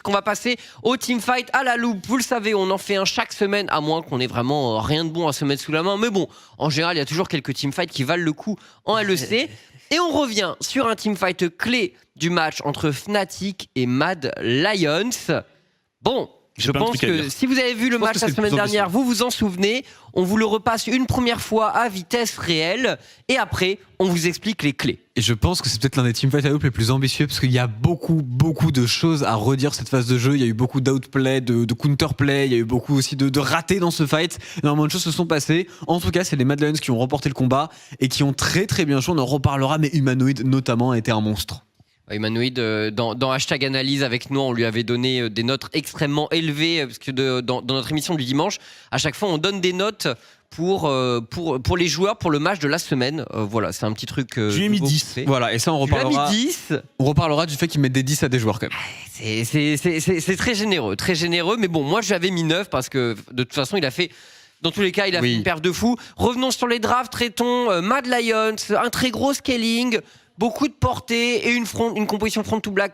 On va passer au teamfight à la loupe. Vous le savez, on en fait un chaque semaine, à moins qu'on ait vraiment rien de bon à se mettre sous la main. Mais bon, en général, il y a toujours quelques teamfights qui valent le coup en LEC. Et on revient sur un teamfight clé du match entre Fnatic et Mad Lions. Bon, je pense que si vous avez vu le match la semaine dernière, vous vous en souvenez. On vous le repasse une première fois à vitesse réelle. Et après, on vous explique les clés. Et je pense que c'est peut-être l'un des teamfights à loupe les plus ambitieux parce qu'il y a beaucoup de choses à redire cette phase de jeu. Il y a eu beaucoup d'outplay, de counterplay, il y a eu beaucoup aussi de ratés dans ce fight. Énormément de choses se sont passées. En tout cas, c'est les Mad Lions qui ont remporté le combat et qui ont très bien joué. On en reparlera, mais Humanoid notamment a été un monstre. Humanoid, dans Hashtag Analyse avec nous, on lui avait donné des notes extrêmement élevées parce que dans notre émission du dimanche, à chaque fois on donne des notes pour les joueurs pour le match de la semaine. Voilà, c'est un petit truc. Je lui ai mis 10. Voilà, et ça on reparlera. Tu lui as mis 10. On reparlera du fait qu'ils mettent des 10 à des joueurs quand même. C'est très généreux. Mais bon, moi j'avais mis 9 parce que de toute façon il a fait. Dans tous les cas, il a fait une perf de fou. Revenons sur les drafts, traitons Mad Lions, un très gros scaling, beaucoup de portée et une composition front to back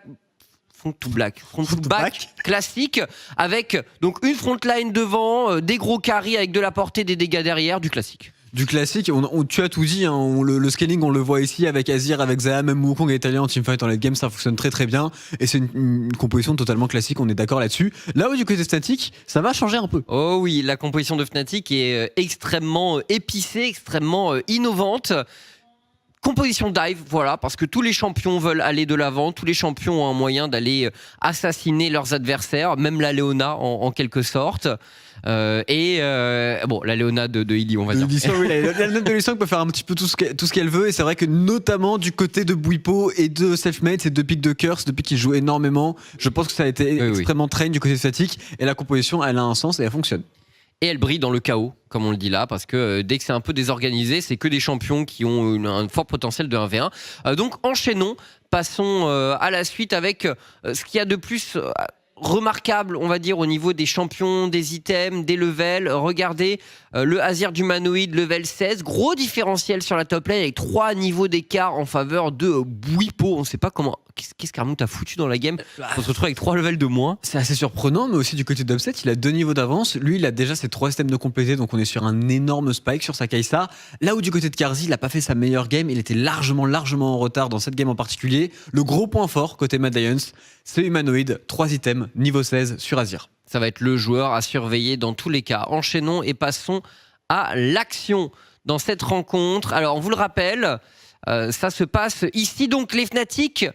classique avec donc une front line devant, des gros carries avec de la portée, des dégâts derrière, du classique. Du classique, tu as tout dit, hein, le scaling on le voit ici avec Azir, avec Zaha, même Wukong et Italien en teamfight en late game, ça fonctionne très bien et c'est une composition totalement classique, on est d'accord là-dessus. Là où du côté Fnatic, ça va changer un peu. Oh oui, la composition de Fnatic est extrêmement épicée, extrêmement innovante. Composition dive, voilà, parce que tous les champions veulent aller de l'avant, tous les champions ont un moyen d'aller assassiner leurs adversaires, même la Léona en quelque sorte. Bon, la Léona de Illy, on va dire. La note de Licang peut faire un petit peu tout ce qu'elle veut, et c'est vrai que notamment du côté de Bwipo et de Selfmade, ces deux pics de Curse, depuis qu'ils jouent énormément, je pense que ça a été extrêmement train du côté de Fnatic, et la composition, elle a un sens et elle fonctionne. Et elle brille dans le chaos, comme on le dit là, parce que dès que c'est un peu désorganisé, c'est que des champions qui ont un fort potentiel de 1v1. Donc enchaînons, passons à la suite avec ce qu'il y a de plus remarquable, on va dire, au niveau des champions, des items, des levels. Regardez le Azir d'Humanoid, level 16. Gros différentiel sur la top lane avec 3 niveaux d'écart en faveur de Bwipo. On ne sait pas comment... Qu'est-ce qu'Armout a foutu dans la game? On se retrouve avec 3 levels de moins. C'est assez surprenant, mais aussi du côté d'Upset, il a 2 niveaux d'avance. Lui, il a déjà ses 3 items de compléter, donc on est sur un énorme spike sur sa Kai'Sa. Là où du côté de Carzzy, il n'a pas fait sa meilleure game, il était largement en retard dans cette game en particulier. Le gros point fort côté Mad Lions, c'est Humanoid, 3 items, niveau 16 sur Azir. Ça va être le joueur à surveiller dans tous les cas. Enchaînons et passons à l'action dans cette rencontre. Alors, on vous le rappelle... ça se passe ici, donc les Fnatic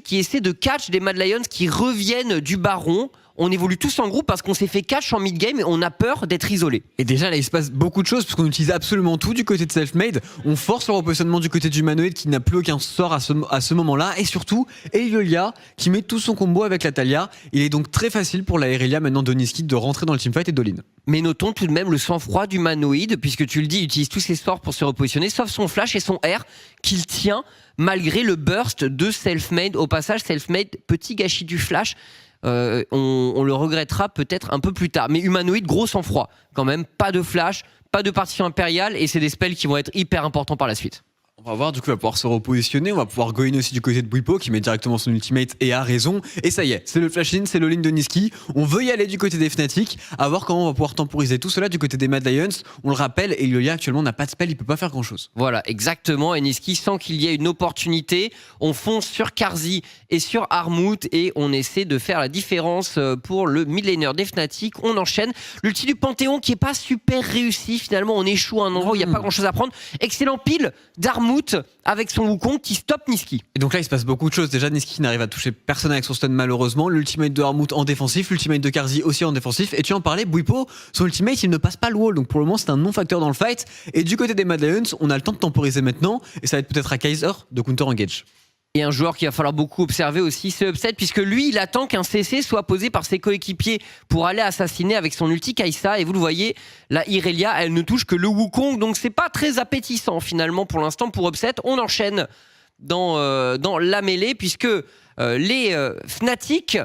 qui essaient de catch des Mad Lions qui reviennent du Baron. On évolue tous en groupe parce qu'on s'est fait catch en mid-game et on a peur d'être isolé. Et déjà là il se passe beaucoup de choses parce qu'on utilise absolument tout du côté de Selfmade. On force le repositionnement du côté du Humanoid qui n'a plus aucun sort à ce moment-là. Et surtout Eliolia qui met tout son combo avec la Taliyah. Il est donc très facile pour la Irelia maintenant de Niski de rentrer dans le teamfight et d'all-in. Mais notons tout de même le sang-froid du Humanoid, puisque tu le dis, il utilise tous ses sorts pour se repositionner, sauf son flash et son R qu'il tient malgré le burst de Selfmade. Au passage, Selfmade, petit gâchis du flash. On le regrettera peut-être un peu plus tard. Mais Humanoid, gros sang-froid. Quand même, pas de flash, pas de partition impériale, et c'est des spells qui vont être hyper importants par la suite. On va voir, du coup, il va pouvoir se repositionner. On va pouvoir go in aussi du côté de Bwipo qui met directement son ultimate et a raison. Et ça y est, c'est le flash-in, c'est le link de Niski. On veut y aller du côté des Fnatic, à voir comment on va pouvoir temporiser tout cela du côté des Mad Lions. On le rappelle, Eliolia actuellement n'a pas de spell, il peut pas faire grand-chose. Voilà, exactement. Et Niski, sans qu'il y ait une opportunité, on fonce sur Carzzy et sur Armout et on essaie de faire la différence pour le mid laner des Fnatic. On enchaîne. L'ulti du Panthéon qui est pas super réussi. Finalement, on échoue à un endroit où il n'y a pas grand-chose à prendre. Excellent pile d'Armout avec son Wukong qui stoppe Niski. Et donc là il se passe beaucoup de choses. Déjà Niski n'arrive à toucher personne avec son stun malheureusement. L'ultimate de Armout en défensif, l'ultimate de Carzzy aussi en défensif. Et tu en parlais, Bwipo, son ultimate il ne passe pas le wall. Donc pour le moment c'est un non-facteur dans le fight. Et du côté des Mad Lions, on a le temps de temporiser maintenant. Et ça va être peut-être à Kaiser de counter engage. Et un joueur qu'il va falloir beaucoup observer aussi, c'est Upset, puisque lui, il attend qu'un CC soit posé par ses coéquipiers pour aller assassiner avec son ulti Kai'Sa. Et vous le voyez, la Irelia, elle ne touche que le Wukong. Donc c'est pas très appétissant finalement pour l'instant pour Upset. On enchaîne dans la mêlée, puisque les Fnatic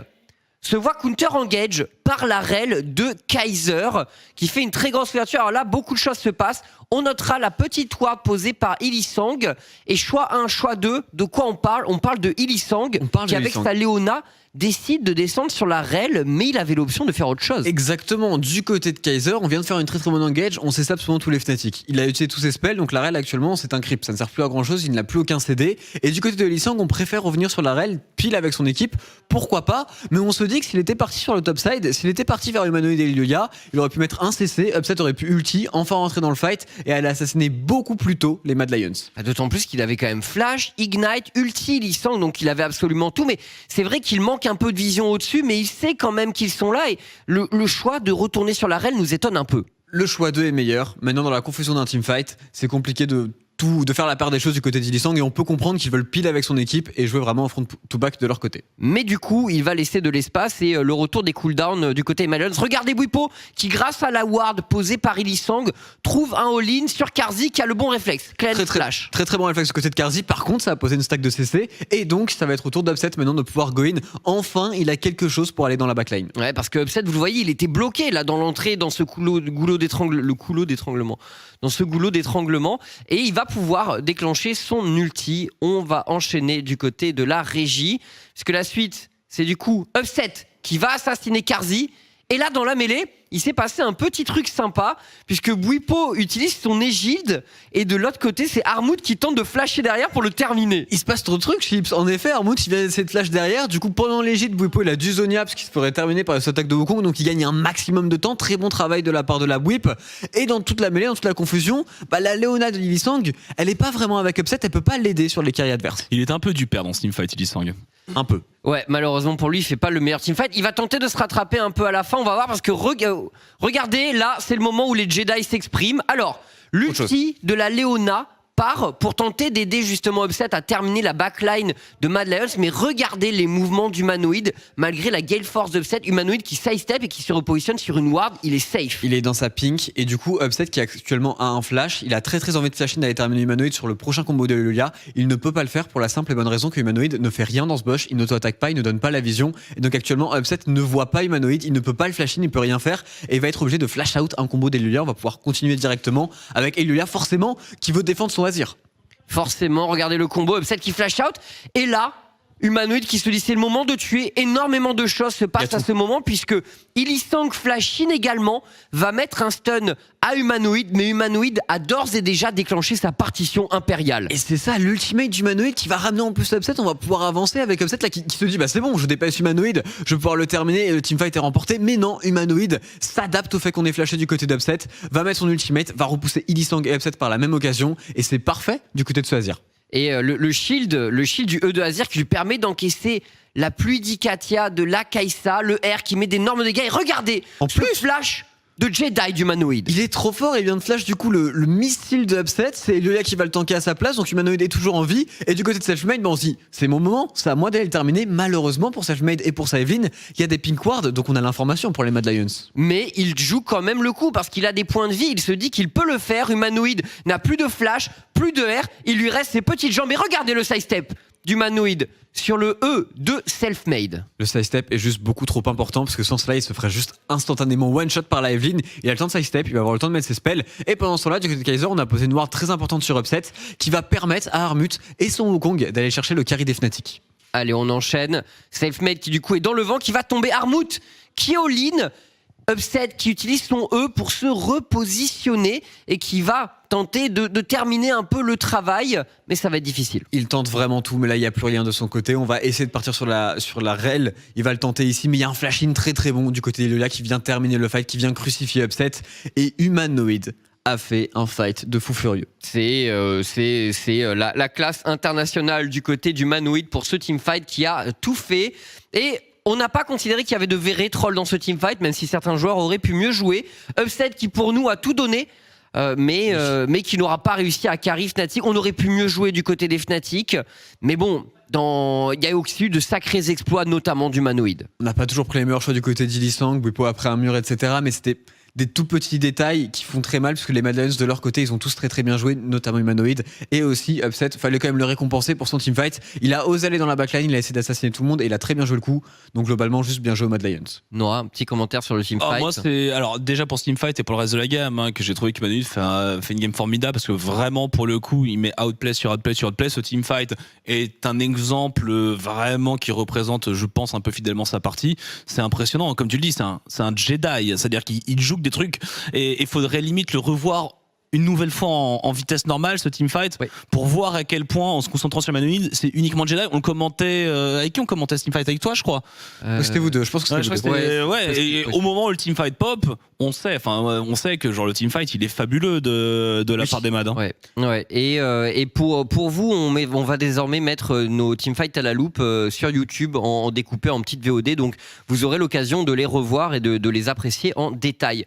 se voient counter engage par la rel de Kaiser qui fait une très grosse couverture. Alors là, beaucoup de choses se passent. On notera la petite ward posée par Illisang et choix 1, choix 2. De quoi on parle? On parle de Illisang qui avec sa Léona décide de descendre sur la rail, mais il avait l'option de faire autre chose. Exactement, du côté de Kaiser, on vient de faire une très très bonne engage, on sait ça absolument tous les Fnatic. Il a utilisé tous ses spells, donc la rail actuellement c'est un creep, ça ne sert plus à grand chose, il n'a plus aucun CD. Et du côté de Lee Sang, on préfère revenir sur la rail pile avec son équipe, pourquoi pas, mais on se dit que s'il était parti sur le top side, s'il était parti vers Humanoid et Lilia, il aurait pu mettre un CC, Upset aurait pu ulti, enfin rentrer dans le fight et aller assassiner beaucoup plus tôt les Mad Lions. D'autant plus qu'il avait quand même Flash, Ignite, Ulti, Lee Sang, donc il avait absolument tout, mais c'est vrai qu'il manque un peu de vision au-dessus, mais il sait quand même qu'ils sont là et le choix de retourner sur la rail nous étonne un peu. Le choix 2 est meilleur. Maintenant, dans la confusion d'un teamfight, c'est compliqué de faire la part des choses du côté d'Lee Sang et on peut comprendre qu'ils veulent pile avec son équipe et jouer vraiment en front to back de leur côté. Mais du coup, il va laisser de l'espace et le retour des cooldowns du côté Mad Lions. Regardez Bwipo qui, grâce à la ward posée par Lee Sang, trouve un all-in sur Carzzy qui a le bon réflexe. Cleanse flash. Très bon réflexe du côté de Carzzy. Par contre, ça a posé une stack de CC et donc ça va être au tour d'Upset maintenant de pouvoir go in. Enfin, il a quelque chose pour aller dans la backline. Ouais, parce que Upset, vous le voyez, il était bloqué là dans l'entrée, dans ce goulot d'étranglement. Dans ce goulot d'étranglement et il va pouvoir déclencher son ulti. On va enchaîner du côté de la régie parce que la suite c'est du coup Upset qui va assassiner Carzzy et là dans la mêlée il s'est passé un petit truc sympa puisque Bwipo utilise son égide et de l'autre côté c'est Armut qui tente de flasher derrière pour le terminer. Il se passe trop de trucs, Chips. En effet, Armut il vient essayer de flash derrière. Du coup, pendant l'égide, Bwipo il a du Zonia parce qu'il se ferait terminer par cette attaque de Wukong. Donc il gagne un maximum de temps. Très bon travail de la part de la Bwip. Et dans toute la mêlée, dans toute la confusion, la Léona de Lee Sang, elle est pas vraiment avec Upset. Elle peut pas l'aider sur les carries adverses. Il est un peu du père dans ce teamfight, Lee Sang. Un peu. Ouais, malheureusement pour lui, il fait pas le meilleur teamfight. Il va tenter de se rattraper un peu à la fin. On va voir parce que regardez, là, c'est le moment où les Jedi s'expriment. Alors, l'ulti de la Léona part pour tenter d'aider justement Upset à terminer la backline de Mad Lions, mais regardez les mouvements d'Humanoid malgré la Gale Force d'Upset. Humanoid qui sidestep et qui se repositionne sur une ward, il est safe. Il est dans sa pink et du coup Upset qui actuellement a un flash, il a très envie de flasher d'aller terminer Humanoid sur le prochain combo de Lilia. Il ne peut pas le faire pour la simple et bonne raison que Humanoid ne fait rien dans ce bush, il n'auto-attaque pas, il ne donne pas la vision et donc actuellement Upset ne voit pas Humanoid, il ne peut pas le flasher, il ne peut rien faire et il va être obligé de flash out un combo d'Elulia. On va pouvoir continuer directement avec Elulia forcément qui veut défendre son Azir. Forcément, regardez le combo, Upset qui flash out. Et là, Humanoid qui se dit c'est le moment de tuer. Énormément de choses se passent à ce moment puisque Lee Sang flash in également va mettre un stun à Humanoid, mais Humanoid a d'ores et déjà déclenché sa partition impériale. Et c'est ça l'ultimate d'Humanoid qui va ramener en plus Upset. On va pouvoir avancer avec Upset là qui se dit c'est bon, je dépasse Humanoid, je vais pouvoir le terminer et le teamfight est remporté. Mais non, Humanoid s'adapte au fait qu'on est flashé du côté d'Upset, va mettre son ultimate, va repousser Lee Sang et Upset par la même occasion et c'est parfait du côté de ce Azir. Et le shield du E de Azir qui lui permet d'encaisser la pluie d'Ikatia de la Kai'Sa, le R qui met d'énormes dégâts. Et regardez, en plus flash de Jedi d'Humanoid. Il est trop fort, il vient de flash du coup le missile de Upset, c'est Lilia qui va le tanker à sa place, donc Humanoid est toujours en vie. Et du côté de Selfmade, on se dit c'est mon moment, c'est à moi d'aller le terminer. Malheureusement pour Selfmade et pour sa Evelyn, il y a des pink wards, donc on a l'information pour les Mad Lions. Mais il joue quand même le coup parce qu'il a des points de vie, il se dit qu'il peut le faire. Humanoid n'a plus de flash, plus de R, il lui reste ses petites jambes. Et regardez le sidestep d'Humanoid sur le E de Selfmade. Le sidestep est juste beaucoup trop important parce que sans cela il se ferait juste instantanément one shot par la Evelyn. Il a le temps de sidestep, il va avoir le temps de mettre ses spells et pendant ce temps là du côté de Kaiser on a posé une ward très importante sur Upset qui va permettre à Armut et son Wukong d'aller chercher le carry des Fnatic. Allez, on enchaîne. Selfmade qui du coup est dans le vent, qui va tomber. Armut qui all-in. Upset qui utilise son E pour se repositionner et qui va tenter de terminer un peu le travail, mais ça va être difficile. Il tente vraiment tout, mais là il n'y a plus rien de son côté. On va essayer de partir sur la rail. Il va le tenter ici, mais il y a un flash-in très bon du côté de Lilia qui vient terminer le fight, qui vient crucifier Upset. Et Humanoid a fait un fight de fou furieux. C'est la classe internationale du côté d'Humanoid pour ce teamfight qui a tout fait. Et on n'a pas considéré qu'il y avait de vrais trolls dans ce teamfight, même si certains joueurs auraient pu mieux jouer. Upset qui pour nous a tout donné, mais qui n'aura pas réussi à carry Fnatic. On aurait pu mieux jouer du côté des Fnatic, mais bon, il y a aussi eu de sacrés exploits, notamment d'Humanoid. On n'a pas toujours pris les meilleurs choix du côté d'Lee Sang, Bwipo après un mur, etc. Mais c'était des tout petits détails qui font très mal, parce que les Mad Lions de leur côté, ils ont tous très très bien joué, notamment Humanoid, et aussi Upset. Fallait quand même le récompenser pour son teamfight. Il a osé aller dans la backline, il a essayé d'assassiner tout le monde et il a très bien joué le coup. Donc globalement, juste bien joué aux Mad Lions. Nora, un petit commentaire sur le teamfight. Moi, c'est alors déjà pour ce teamfight et pour le reste de la gamme, hein, que j'ai trouvé que Humanoid fait une game formidable parce que vraiment pour le coup, il met outplay sur outplay sur outplay. Ce teamfight est un exemple vraiment qui représente, je pense, un peu fidèlement sa partie. C'est impressionnant, comme tu le dis, c'est un Jedi, c'est-à-dire qu'il joue des trucs et il faudrait limite le revoir une nouvelle fois en vitesse normale, ce teamfight, pour voir à quel point, en se concentrant sur Humanoid, c'est uniquement Jedi. On le commentait. Avec qui on commentait ce teamfight? Avec toi, je crois. C'était vous deux, je pense que c'était vous deux. Et au moment où le teamfight pop, on sait que genre, le teamfight, il est fabuleux de la part des Mad. Hein. Ouais. Et pour vous, on va désormais mettre nos teamfights à la loupe sur YouTube en découpé en petites VOD. Donc, vous aurez l'occasion de les revoir et de les apprécier en détail.